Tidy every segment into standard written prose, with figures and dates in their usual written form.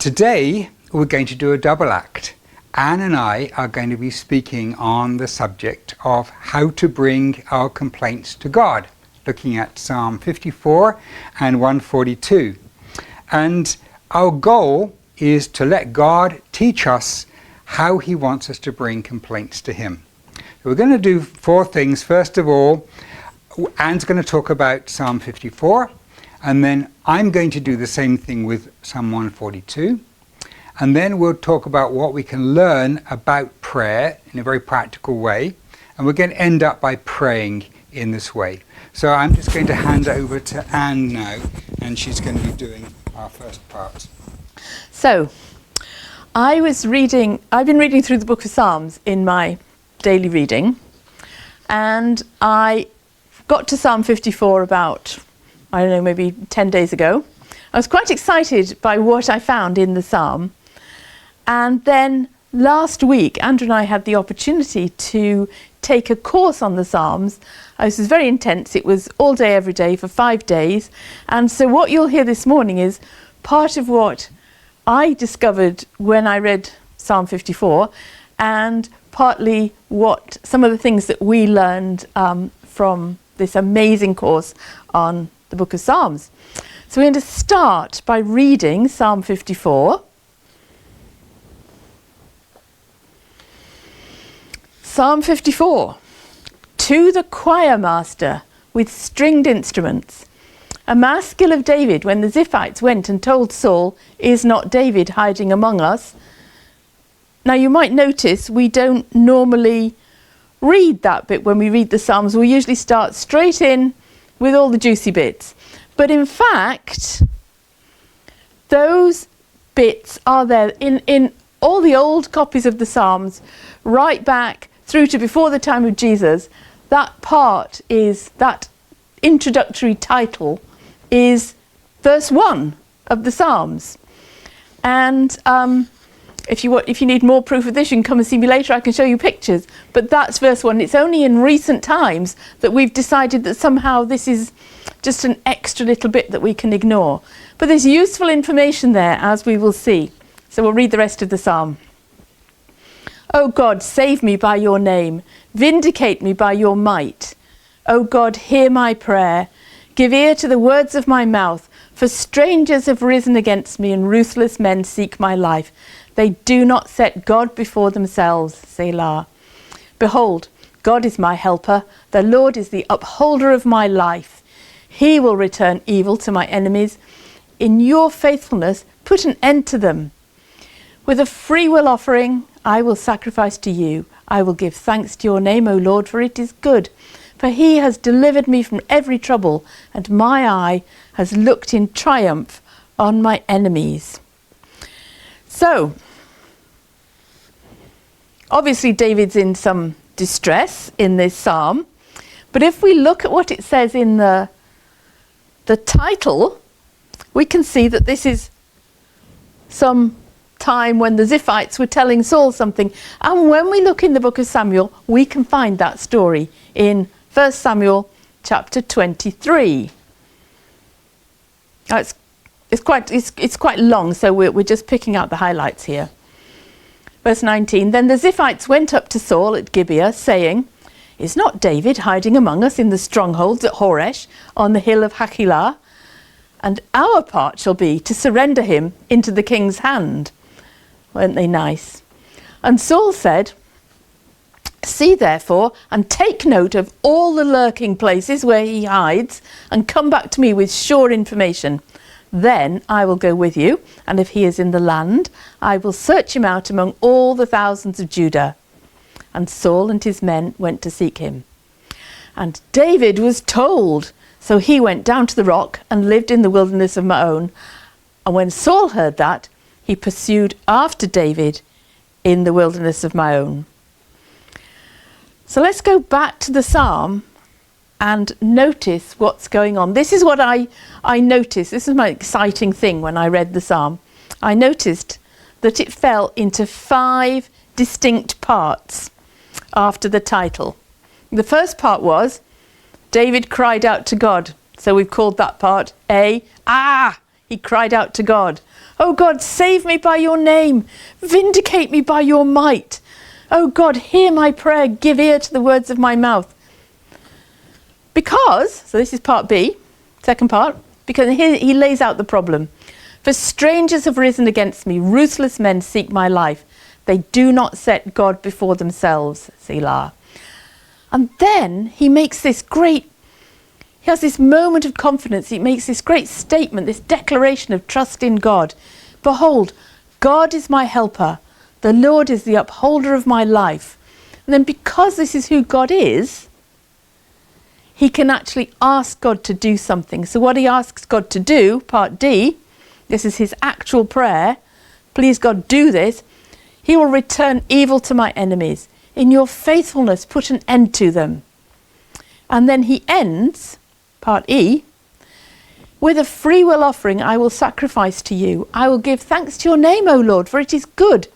Today we're going to do a double act. Anne and I are going to be speaking on the subject of how to bring our complaints to God, looking at Psalm 54 and 142. And our goal is to let God teach us how he wants us to bring complaints to him. We're going to do four things. First of all, Anne's going to talk about Psalm 54, and then I'm going to do the same thing with Psalm 142. And then we'll talk about what we can learn about prayer in a very practical way. And we're going to end up by praying in this way. So I'm just going to hand over to Anne now, and she's going to be doing our first part. So, I've been reading through the book of Psalms in my daily reading, and I got to Psalm 54 about, I don't know, maybe 10 days ago. I was quite excited by what I found in the psalm. And then last week, Andrew and I had the opportunity to take a course on the Psalms. This was very intense. It was all day, every day for 5 days. And so what you'll hear this morning is part of what I discovered when I read Psalm 54, and partly what some of the things that we learned from this amazing course on the book of Psalms. So we're going to start by reading Psalm 54. Psalm 54, to the choir master with stringed instruments. A maskil of David when the Ziphites went and told Saul, "Is not David hiding among us?" Now you might notice we don't normally read that bit when we read the Psalms. We usually start straight in with all the juicy bits. But in fact, those bits are there in all the old copies of the Psalms, right back through to before the time of Jesus. That part is, that introductory title is verse 1 of the Psalms. And if you need more proof of this, you can come and see me later. I can show you pictures. But that's verse 1. It's only in recent times that we've decided that somehow this is just an extra little bit that we can ignore. But there's useful information there, as we will see. So we'll read the rest of the psalm. O God, save me by your name. Vindicate me by your might. O God, hear my prayer. Give ear to the words of my mouth. For strangers have risen against me, and ruthless men seek my life. They do not set God before themselves. Selah. Behold, God is my helper. The Lord is the upholder of my life. He will return evil to my enemies. In your faithfulness, put an end to them. With a freewill offering, I will sacrifice to you. I will give thanks to your name, O Lord, for it is good. For he has delivered me from every trouble, and my eye has looked in triumph on my enemies. So, obviously David's in some distress in this psalm, but if we look at what it says in the title, we can see that this is some time when the Ziphites were telling Saul something. And when we look in the book of Samuel, we can find that story in 1 Samuel chapter 23. It's quite long, so we're just picking out the highlights here. Verse 19, then the Ziphites went up to Saul at Gibeah, saying, "Is not David hiding among us in the strongholds at Horesh on the hill of Hachilah? And our part shall be to surrender him into the king's hand." Weren't they nice? And Saul said, "See therefore, and take note of all the lurking places where he hides, and come back to me with sure information. Then I will go with you, and if he is in the land, I will search him out among all the thousands of Judah." And Saul and his men went to seek him. And David was told, so he went down to the rock and lived in the wilderness of Maon. And when Saul heard that, he pursued after David in the wilderness of Maon. So let's go back to the psalm and notice what's going on. This is what I noticed. This is my exciting thing when I read the psalm. I noticed that it fell into 5 distinct parts after the title. The first part was David cried out to God. So we've called that part A. He cried out to God. O God, save me by your name. Vindicate me by your might. O God, hear my prayer. Give ear to the words of my mouth. Because, so this is part B, second part, because here he lays out the problem. For strangers have risen against me. Ruthless men seek my life. They do not set God before themselves. Selah. And then he makes this great, he has this moment of confidence. He makes this great statement, this declaration of trust in God. Behold, God is my helper. The Lord is the upholder of my life. And then because this is who God is, he can actually ask God to do something. So what he asks God to do, part D, this is his actual prayer. Please God, do this. He will return evil to my enemies. In your faithfulness, put an end to them. And then he ends, part E, with a free will offering I will sacrifice to you. I will give thanks to your name, O Lord, for it is good.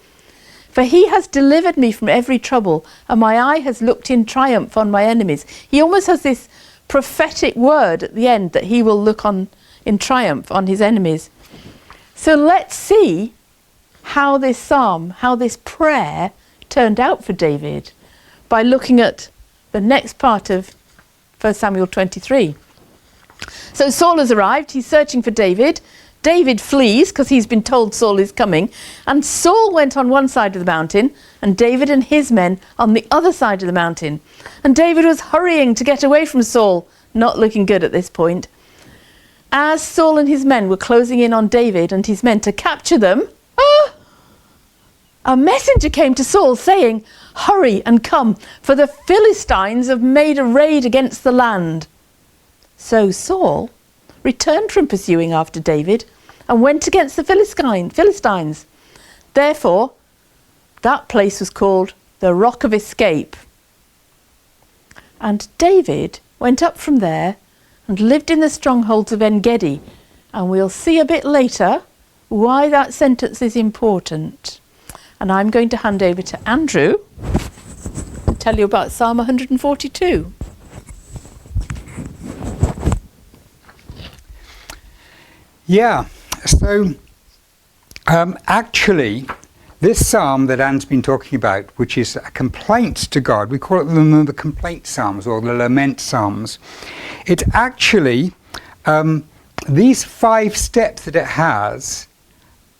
For he has delivered me from every trouble, and my eye has looked in triumph on my enemies. He almost has this prophetic word at the end that he will look on in triumph on his enemies. So let's see how this psalm, how this prayer turned out for David by looking at the next part of 1 Samuel 23. So Saul has arrived, he's searching for David. David flees because he's been told Saul is coming, and Saul went on one side of the mountain and David and his men on the other side of the mountain. And David was hurrying to get away from Saul, not looking good at this point. As Saul and his men were closing in on David and his men to capture them, a messenger came to Saul saying, hurry and come, for the Philistines have made a raid against the land. So Saul returned from pursuing after David and went against the Philistines. Therefore, that place was called the Rock of Escape. And David went up from there and lived in the strongholds of En-gedi. And we'll see a bit later why that sentence is important. And I'm going to hand over to Andrew to tell you about Psalm 142. Yeah, so actually, this psalm that Anne's been talking about, which is a complaint to God, we call it the complaint psalms or the lament psalms. It actually, these 5 steps that it has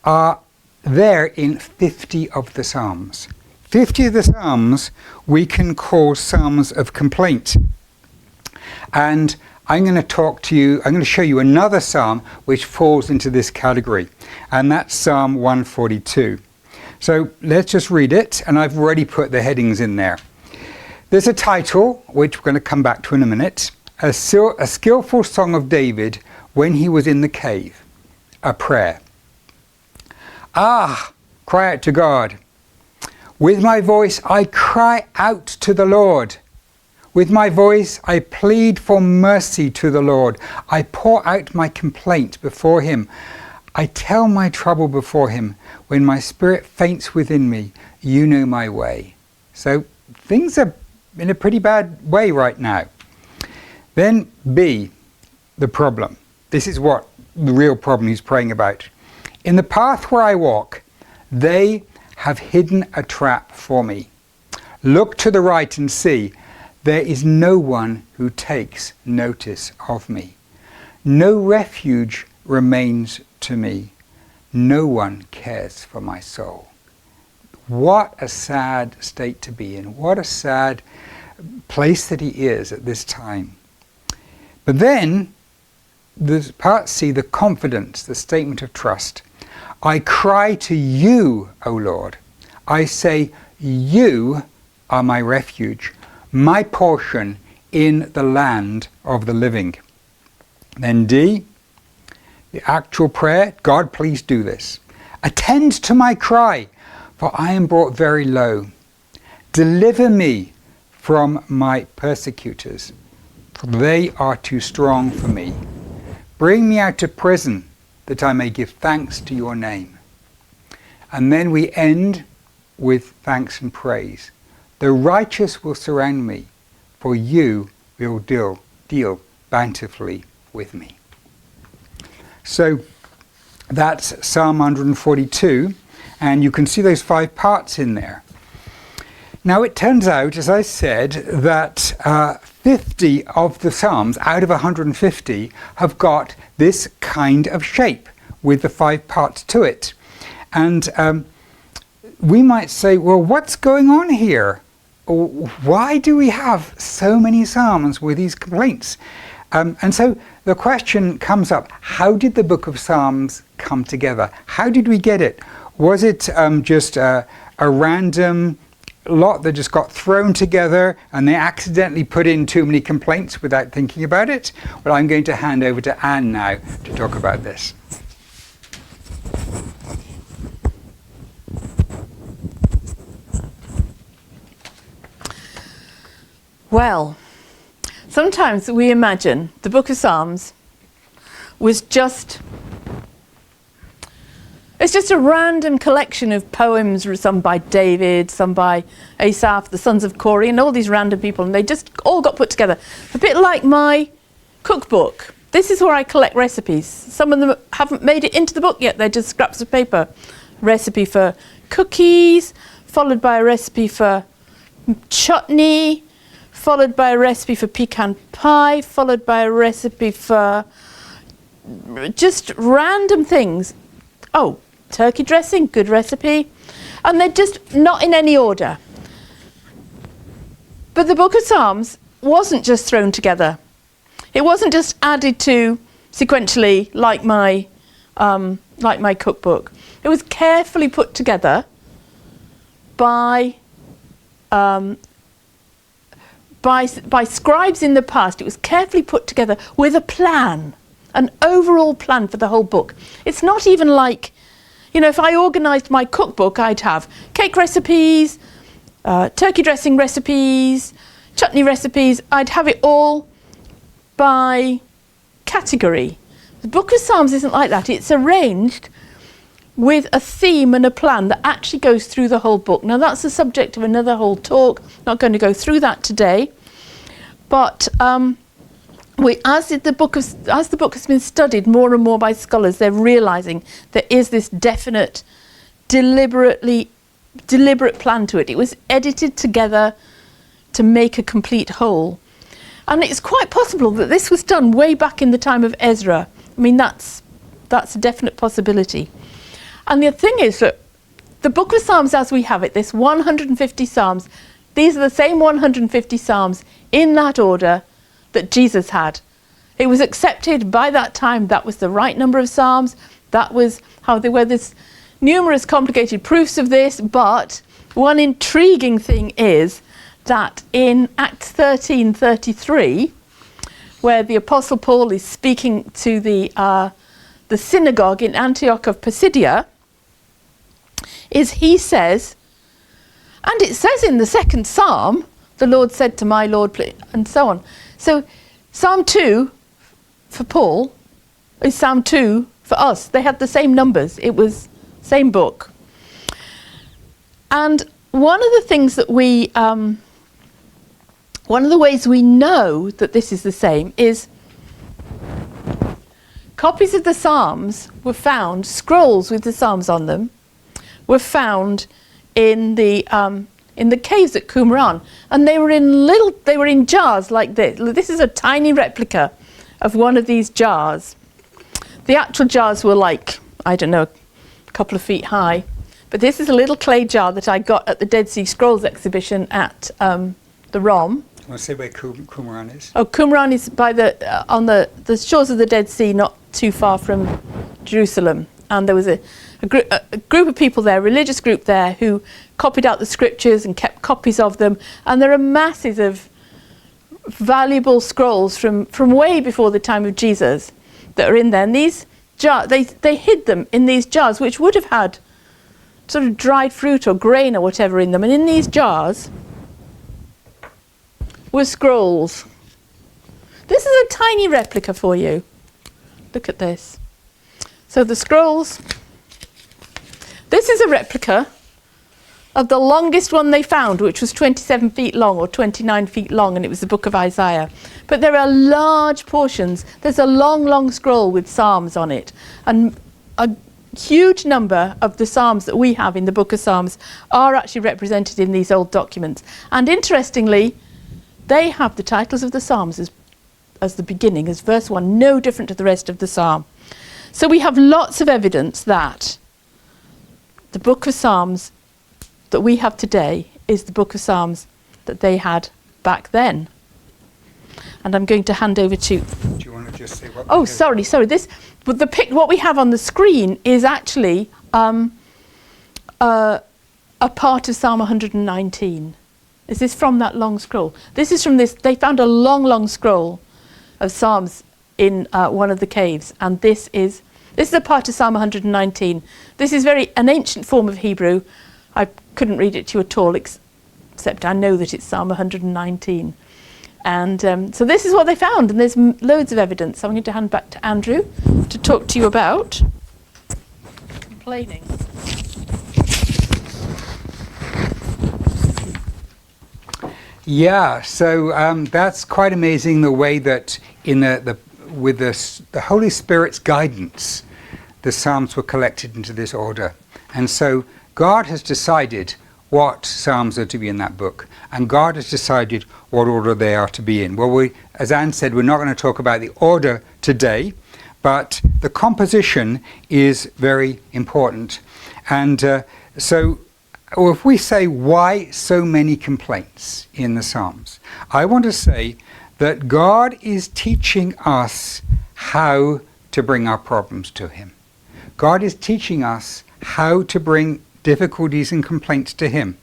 are there in 50 of the psalms. 50 of the psalms we can call psalms of complaint. And I'm going to show you another psalm which falls into this category, and that's Psalm 142. So let's just read it, and I've already put the headings in there. There's a title, which we're going to come back to in a minute, a skillful song of David when he was in the cave, a prayer. Cry out to God. With my voice I cry out to the Lord. With my voice I plead for mercy to the Lord. I pour out my complaint before him. I tell my trouble before him. When my spirit faints within me, you know my way. So things are in a pretty bad way right now. Then B, the problem. This is what the real problem he's praying about. In the path where I walk, they have hidden a trap for me. Look to the right and see. There is no one who takes notice of me. No refuge remains to me. No one cares for my soul. What a sad state to be in. What a sad place that he is at this time. But then, there's part C, the confidence, the statement of trust. I cry to you, O Lord. I say, you are my refuge, my portion in the land of the living. Then D, the actual prayer, God, please do this. Attend to my cry, for I am brought very low. Deliver me from my persecutors, for they are too strong for me. Bring me out of prison, that I may give thanks to your name. And then we end with thanks and praise. The righteous will surround me, for you will deal bountifully with me. So That's Psalm 142, and you can see those 5 parts in there. Now it turns out, as I said, that 50 of the Psalms out of 150 have got this kind of shape with the 5 parts to it. And we might say, well, what's going on here? Why do we have so many Psalms with these complaints? And so the question comes up, how did the book of Psalms come together? How did we get it? Was it just a random lot that just got thrown together and they accidentally put in too many complaints without thinking about it? Well, I'm going to hand over to Anne now to talk about this. Well, sometimes we imagine the book of Psalms was it's just a random collection of poems, some by David, some by Asaph, the sons of Korah, and all these random people, and they just all got put together. A bit like my cookbook. This is where I collect recipes. Some of them haven't made it into the book yet, they're just scraps of paper. Recipe for cookies, followed by a recipe for chutney, followed by a recipe for pecan pie, followed by a recipe for just random things. Oh, turkey dressing, good recipe. And they're just not in any order. But the book of Psalms wasn't just thrown together. It wasn't just added to sequentially like my cookbook. It was carefully put together by scribes in the past. It was carefully put together with a plan, an overall plan for the whole book. It's not even like, if I organised my cookbook, I'd have cake recipes, turkey dressing recipes, chutney recipes. I'd have it all by category. The book of Psalms isn't like that. It's arranged with a theme and a plan that actually goes through the whole book. Now that's the subject of another whole talk. Not going to go through that today. But as the book has been studied more and more by scholars, they're realising there is this definite, deliberate plan to it. It was edited together to make a complete whole. And it's quite possible that this was done way back in the time of Ezra. I mean, that's a definite possibility. And the thing is that the book of Psalms as we have it, this 150 Psalms, these are the same 150 Psalms in that order that Jesus had. It was accepted by that time. That was the right number of Psalms. That was how they were. There's numerous complicated proofs of this, but one intriguing thing is that in Acts 13:33, where the Apostle Paul is speaking to the synagogue in Antioch of Pisidia, is he says, and it says in the second Psalm, the Lord said to my Lord, and so on. So Psalm 2 for Paul is Psalm 2 for us. They had the same numbers. It was same book. And one of the things that one of the ways we know that this is the same is copies of the Psalms were found, scrolls with the Psalms on them, were found in the caves at Qumran, and they were in jars like this. This is a tiny replica of one of these jars. The actual jars were like, I don't know, a couple of feet high, but this is a little clay jar that I got at the Dead Sea Scrolls exhibition at the ROM. Want to say where Qumran is? Oh, Qumran is by on the shores of the Dead Sea, not too far from Jerusalem. And there was a group of people there, a religious group there, who copied out the scriptures and kept copies of them. And there are masses of valuable scrolls from way before the time of Jesus that are in there. And these jars, they hid them in these jars, which would have had sort of dried fruit or grain or whatever in them. And in these jars were scrolls. This is a tiny replica for you. Look at this. So the scrolls, this is a replica of the longest one they found, which was 27 feet long or 29 feet long, and it was the book of Isaiah. But there are large portions. There's a long, long scroll with Psalms on it, and a huge number of the Psalms that we have in the book of Psalms are actually represented in these old documents. And interestingly, they have the titles of the Psalms as the beginning, as verse 1, no different to the rest of the Psalm. So we have lots of evidence that the book of Psalms that we have today is the book of Psalms that they had back then. And I'm going to hand over to... Do you want to just say what... Oh, sorry. This, but what we have on the screen is actually a part of Psalm 119. Is this from that long scroll? This is from this... They found a long scroll of Psalms in one of the caves, and this is a part of Psalm 119. This is an ancient form of Hebrew. I couldn't read it to you at all, except I know that it's Psalm 119. And so this is what they found, and there's loads of evidence. So I'm going to hand back to Andrew to talk to you about complaining. Yeah, so that's quite amazing, the way that with the Holy Spirit's guidance, the Psalms were collected into this order. And so God has decided what Psalms are to be in that book, and God has decided what order they are to be in. Well, as Anne said, we're not going to talk about the order today, but the composition is very important. And so if we say, why so many complaints in the Psalms, I want to say that God is teaching us how to bring our problems to Him. God is teaching us how to bring difficulties and complaints to Him.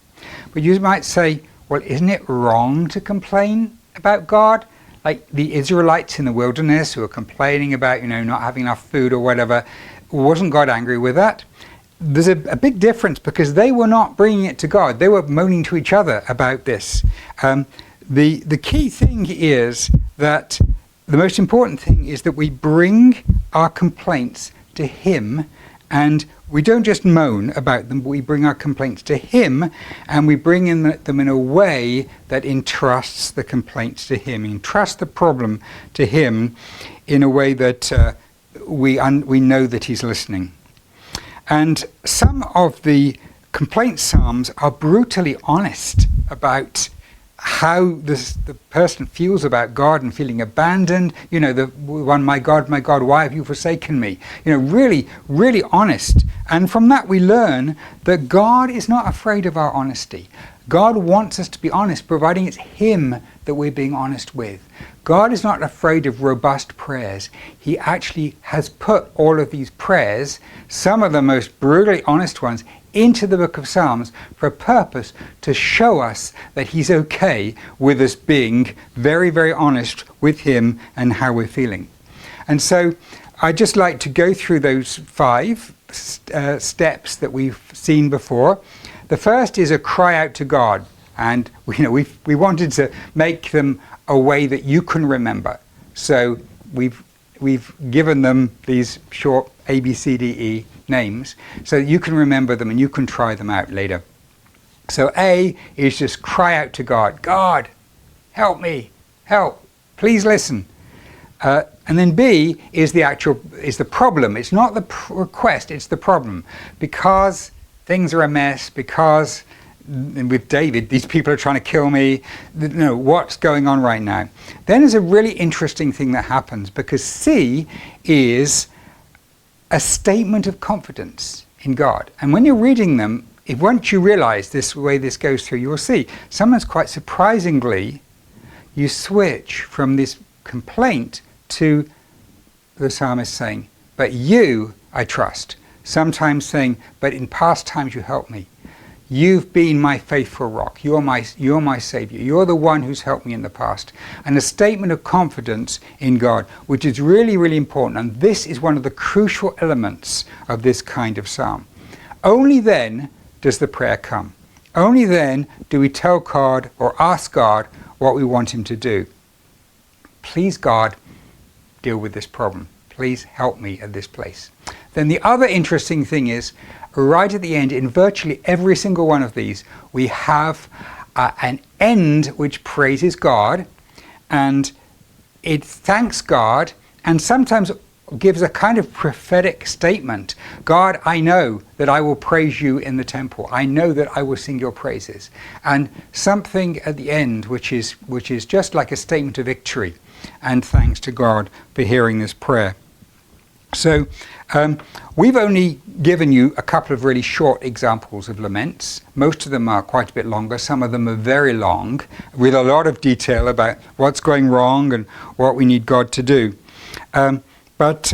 But you might say, well, isn't it wrong to complain about God? Like the Israelites in the wilderness who were complaining about, not having enough food or whatever. Wasn't God angry with that? There's a big difference, because they were not bringing it to God. They were moaning to each other about this. The key thing is that the most important thing is that we bring our complaints to Him, and we don't just moan about them, but we bring our complaints to Him, and we bring them in a way that entrusts the complaints to Him, entrusts the problem to Him in a way that we know that He's listening. And some of the complaint psalms are brutally honest about how the person feels about God and feeling abandoned. The one, my God, why have you forsaken me? Really, really honest. And from that we learn that God is not afraid of our honesty. God wants us to be honest, providing it's Him that we're being honest with. God is not afraid of robust prayers. He actually has put all of these prayers, some of the most brutally honest ones, into the book of Psalms for a purpose to show us that He's okay with us being very, very honest with Him and how we're feeling. And so I'd just like to go through those 5 steps that we've seen before. The first is a cry out to God, and we wanted to make them a way that you can remember. So we've given them these short A, B, C, D, E names so that you can remember them and you can try them out later. So A is just cry out to God. God, help me, help, please listen. And then B is the problem. It's not the request, it's the problem. Because things are a mess, because with David, these people are trying to kill me, what's going on right now? Then there's a really interesting thing that happens, because C is a statement of confidence in God. And when you're reading them, once you realize this way this goes through, you'll see sometimes quite surprisingly you switch from this complaint to the psalmist saying, but you I trust. Sometimes saying, but in past times you helped me. You've been my faithful rock. You're my Savior. You're the one who's helped me in the past. And a statement of confidence in God, which is really, really important. And this is one of the crucial elements of this kind of psalm. Only then does the prayer come. Only then do we tell God or ask God what we want Him to do. Please, God, deal with this problem. Please help me at this place. Then the other interesting thing is, right at the end, in virtually every single one of these, we have an end which praises God, and it thanks God, and sometimes gives a kind of prophetic statement. God, I know that I will praise you in the temple. I know that I will sing your praises. And something at the end which is just like a statement of victory and thanks to God for hearing this prayer. So we've only given you a couple of really short examples of laments. Most of them are quite a bit longer. Some of them are very long, with a lot of detail about what's going wrong and what we need God to do. What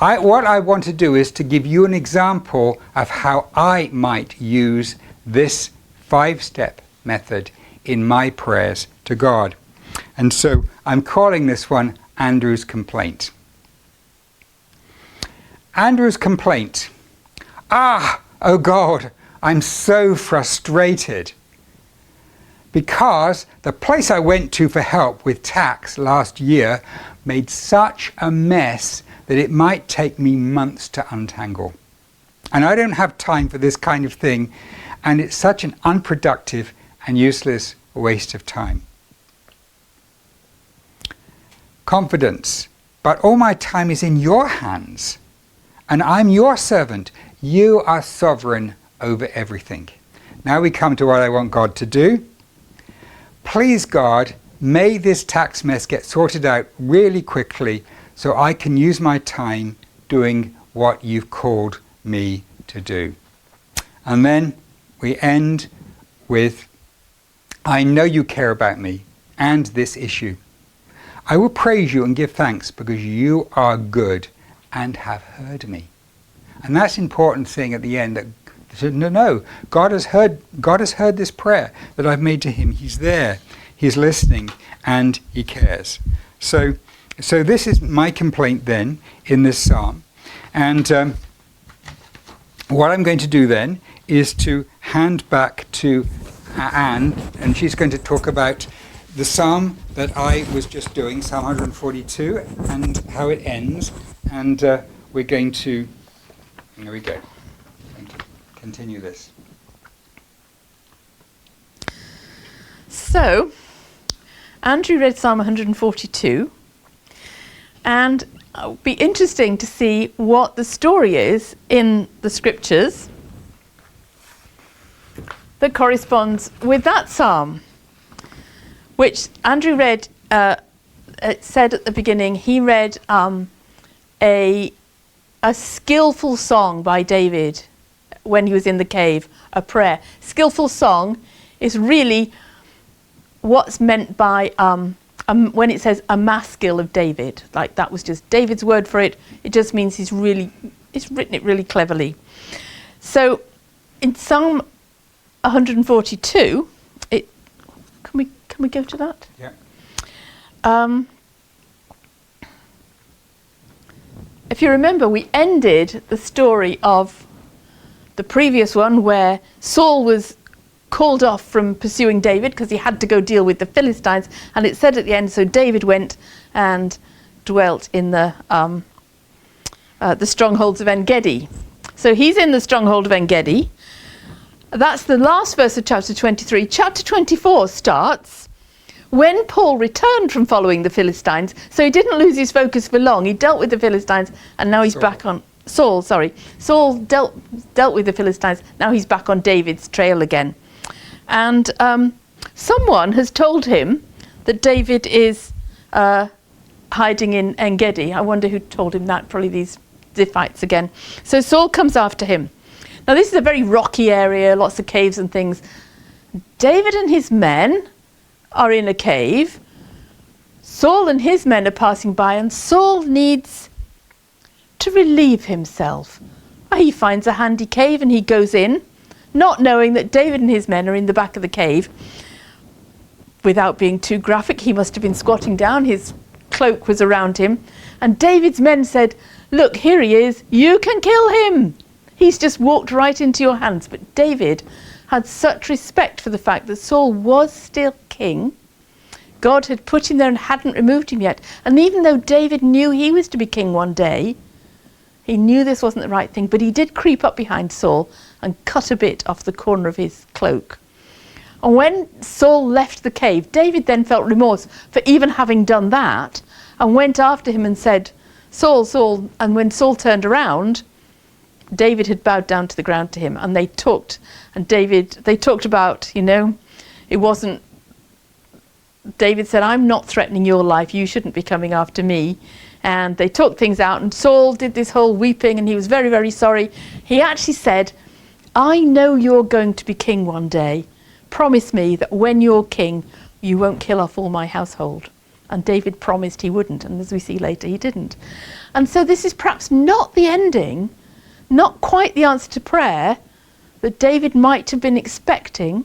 I want to do is to give you an example of how I might use this 5-step method in my prayers to God. And so I'm calling this one Andrew's Complaint. Andrew's complaint. Oh God, I'm so frustrated because the place I went to for help with tax last year made such a mess that it might take me months to untangle. And I don't have time for this kind of thing, and it's such an unproductive and useless waste of time. Confidence. But all my time is in your hands. And I'm your servant. You are sovereign over everything. Now we come to what I want God to do. Please, God, may this tax mess get sorted out really quickly so I can use my time doing what you've called me to do. And then we end with, I know you care about me and this issue. I will praise you and give thanks because you are good and have heard me. And that's an important thing at the end, that no, God has heard this prayer that I've made to him. He's there, he's listening, and he cares. So this is my complaint then in this psalm. And what I'm going to do then is to hand back to Anne, and she's going to talk about the psalm that I was just doing, Psalm 142, and how it ends. And we're going to, there we go, going to continue this. So, Andrew read Psalm 142, and it would be interesting to see what the story is in the scriptures that corresponds with that psalm, which Andrew read, it said at the beginning, he read a skillful song by David when he was in the cave, a prayer. Skillful song is really what's meant by when it says a maskil of David. Like, that was just David's word for it. It just means he's written it really cleverly. So in Psalm 142, can we go to that? Yeah. If you remember, we ended the story of the previous one where Saul was called off from pursuing David because he had to go deal with the Philistines, and it said at the end, so David went and dwelt in the strongholds of En-gedi. So he's in the stronghold of En-gedi. That's the last verse of chapter 23. Chapter 24 starts when Paul returned from following the Philistines. So he didn't lose his focus for long. He dealt with the Philistines, and now he's back on Saul. Saul dealt with the Philistines. Now he's back on David's trail again. And someone has told him that David is hiding in En-gedi. I wonder who told him that. Probably these Ziphites again. So Saul comes after him. Now this is a very rocky area, lots of caves and things. David and his men are in a cave. Saul and his men are passing by, and Saul needs to relieve himself. He finds a handy cave and he goes in, not knowing that David and his men are in the back of the cave. Without being too graphic, he must have been squatting down. His cloak was around him. And David's men said, "Look, here he is. You can kill him. He's just walked right into your hands." But David had such respect for the fact that Saul was still king. God had put him there and hadn't removed him yet. And even though David knew he was to be king one day, he knew this wasn't the right thing, but he did creep up behind Saul and cut a bit off the corner of his cloak. And when Saul left the cave, David then felt remorse for even having done that and went after him and said, Saul, and when Saul turned around, David had bowed down to the ground to him, and they talked about, it wasn't, David said, I'm not threatening your life, you shouldn't be coming after me. And they talked things out, and Saul did this whole weeping, and he was very, very sorry. He actually said, I know you're going to be king one day. Promise me that when you're king, you won't kill off all my household. And David promised he wouldn't, and as we see later, he didn't. And so this is perhaps not the ending, not quite the answer to prayer that David might have been expecting,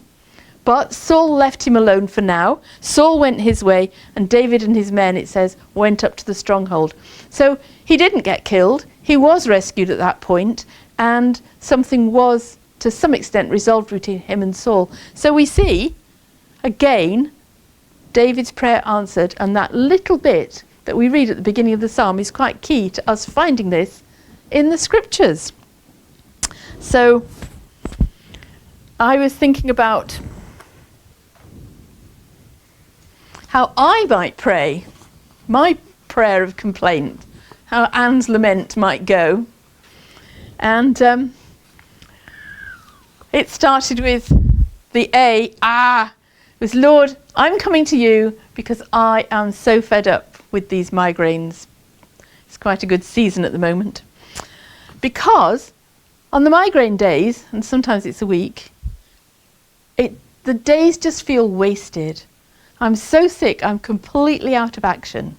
but Saul left him alone for now. Saul went his way, and David and his men, it says, went up to the stronghold. So he didn't get killed. He was rescued at that point, and something was, to some extent, resolved between him and Saul. So we see, again, David's prayer answered, and that little bit that we read at the beginning of the psalm is quite key to us finding this in the scriptures. So I was thinking about how I might pray, my prayer of complaint, how Anne's lament might go. And it started with the A, was, Lord, I'm coming to you because I am so fed up with these migraines. It's quite a good season at the moment. Because on the migraine days, and sometimes it's a week, the days just feel wasted. I'm so sick, I'm completely out of action.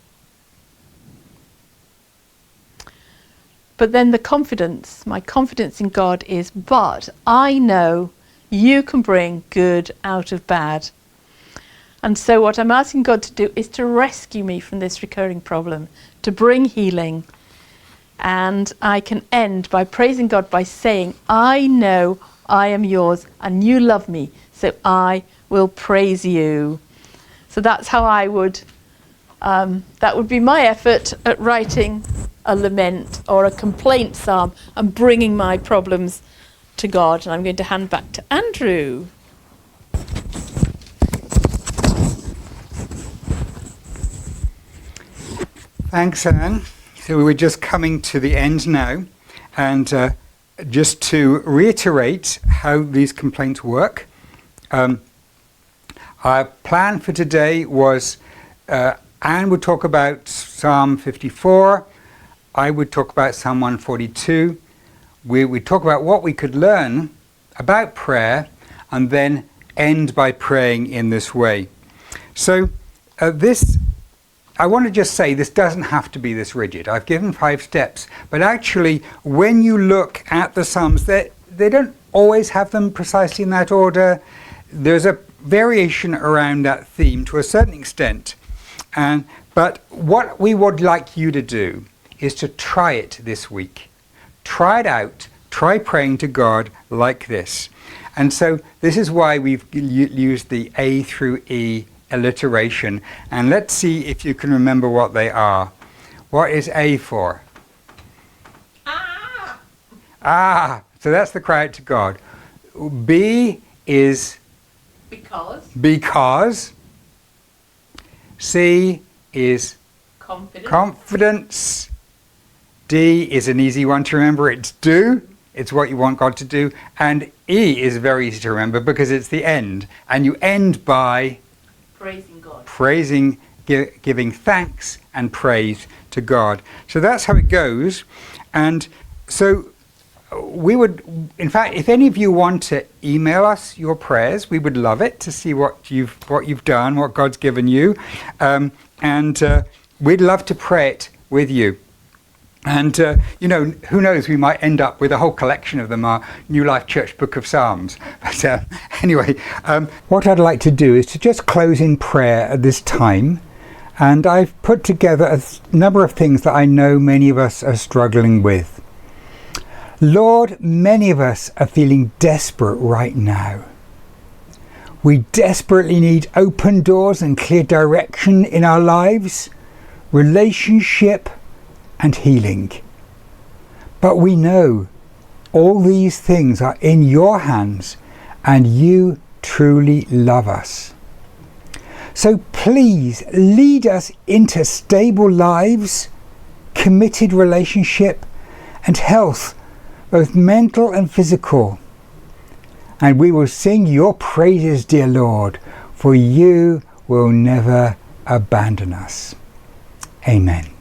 But then my confidence in God is, but I know you can bring good out of bad. And so what I'm asking God to do is to rescue me from this recurring problem, to bring healing. And I can end by praising God by saying, I know I am yours and you love me, so I will praise you. So that's how I would, that would be my effort at writing a lament or a complaint psalm and bringing my problems to God. And I'm going to hand back to Andrew. Thanks, Anne. So we're just coming to the end now. And just to reiterate how these complaints work, our plan for today was Anne would talk about Psalm 54, I would talk about Psalm 142, we would talk about what we could learn about prayer, and then end by praying in this way. So I want to just say this doesn't have to be this rigid. I've given 5 steps, but actually when you look at the Psalms, they don't always have them precisely in that order. There's a variation around that theme to a certain extent. But what we would like you to do is to try it this week. Try it out. Try praying to God like this. And so this is why we've used the A through E alliteration. And let's see if you can remember what they are. What is A for? So that's the cry out to God. B is because. C is confidence. D is an easy one to remember. It's do. It's what you want God to do. And E is very easy to remember because it's the end. And you end by praising God. Giving thanks and praise to God. So that's how it goes. And so we would, in fact, if any of you want to email us your prayers, we would love it to see what you've done, what God's given you. And we'd love to pray it with you. And, who knows, we might end up with a whole collection of them, our New Life Church Book of Psalms. But anyway, what I'd like to do is to just close in prayer at this time. And I've put together a number of things that I know many of us are struggling with. Lord, many of us are feeling desperate right now. We desperately need open doors and clear direction in our lives, relationship, and healing. But we know all these things are in your hands and you truly love us. So please lead us into stable lives, committed relationship and health, both mental and physical. And we will sing your praises, dear Lord, for you will never abandon us. Amen.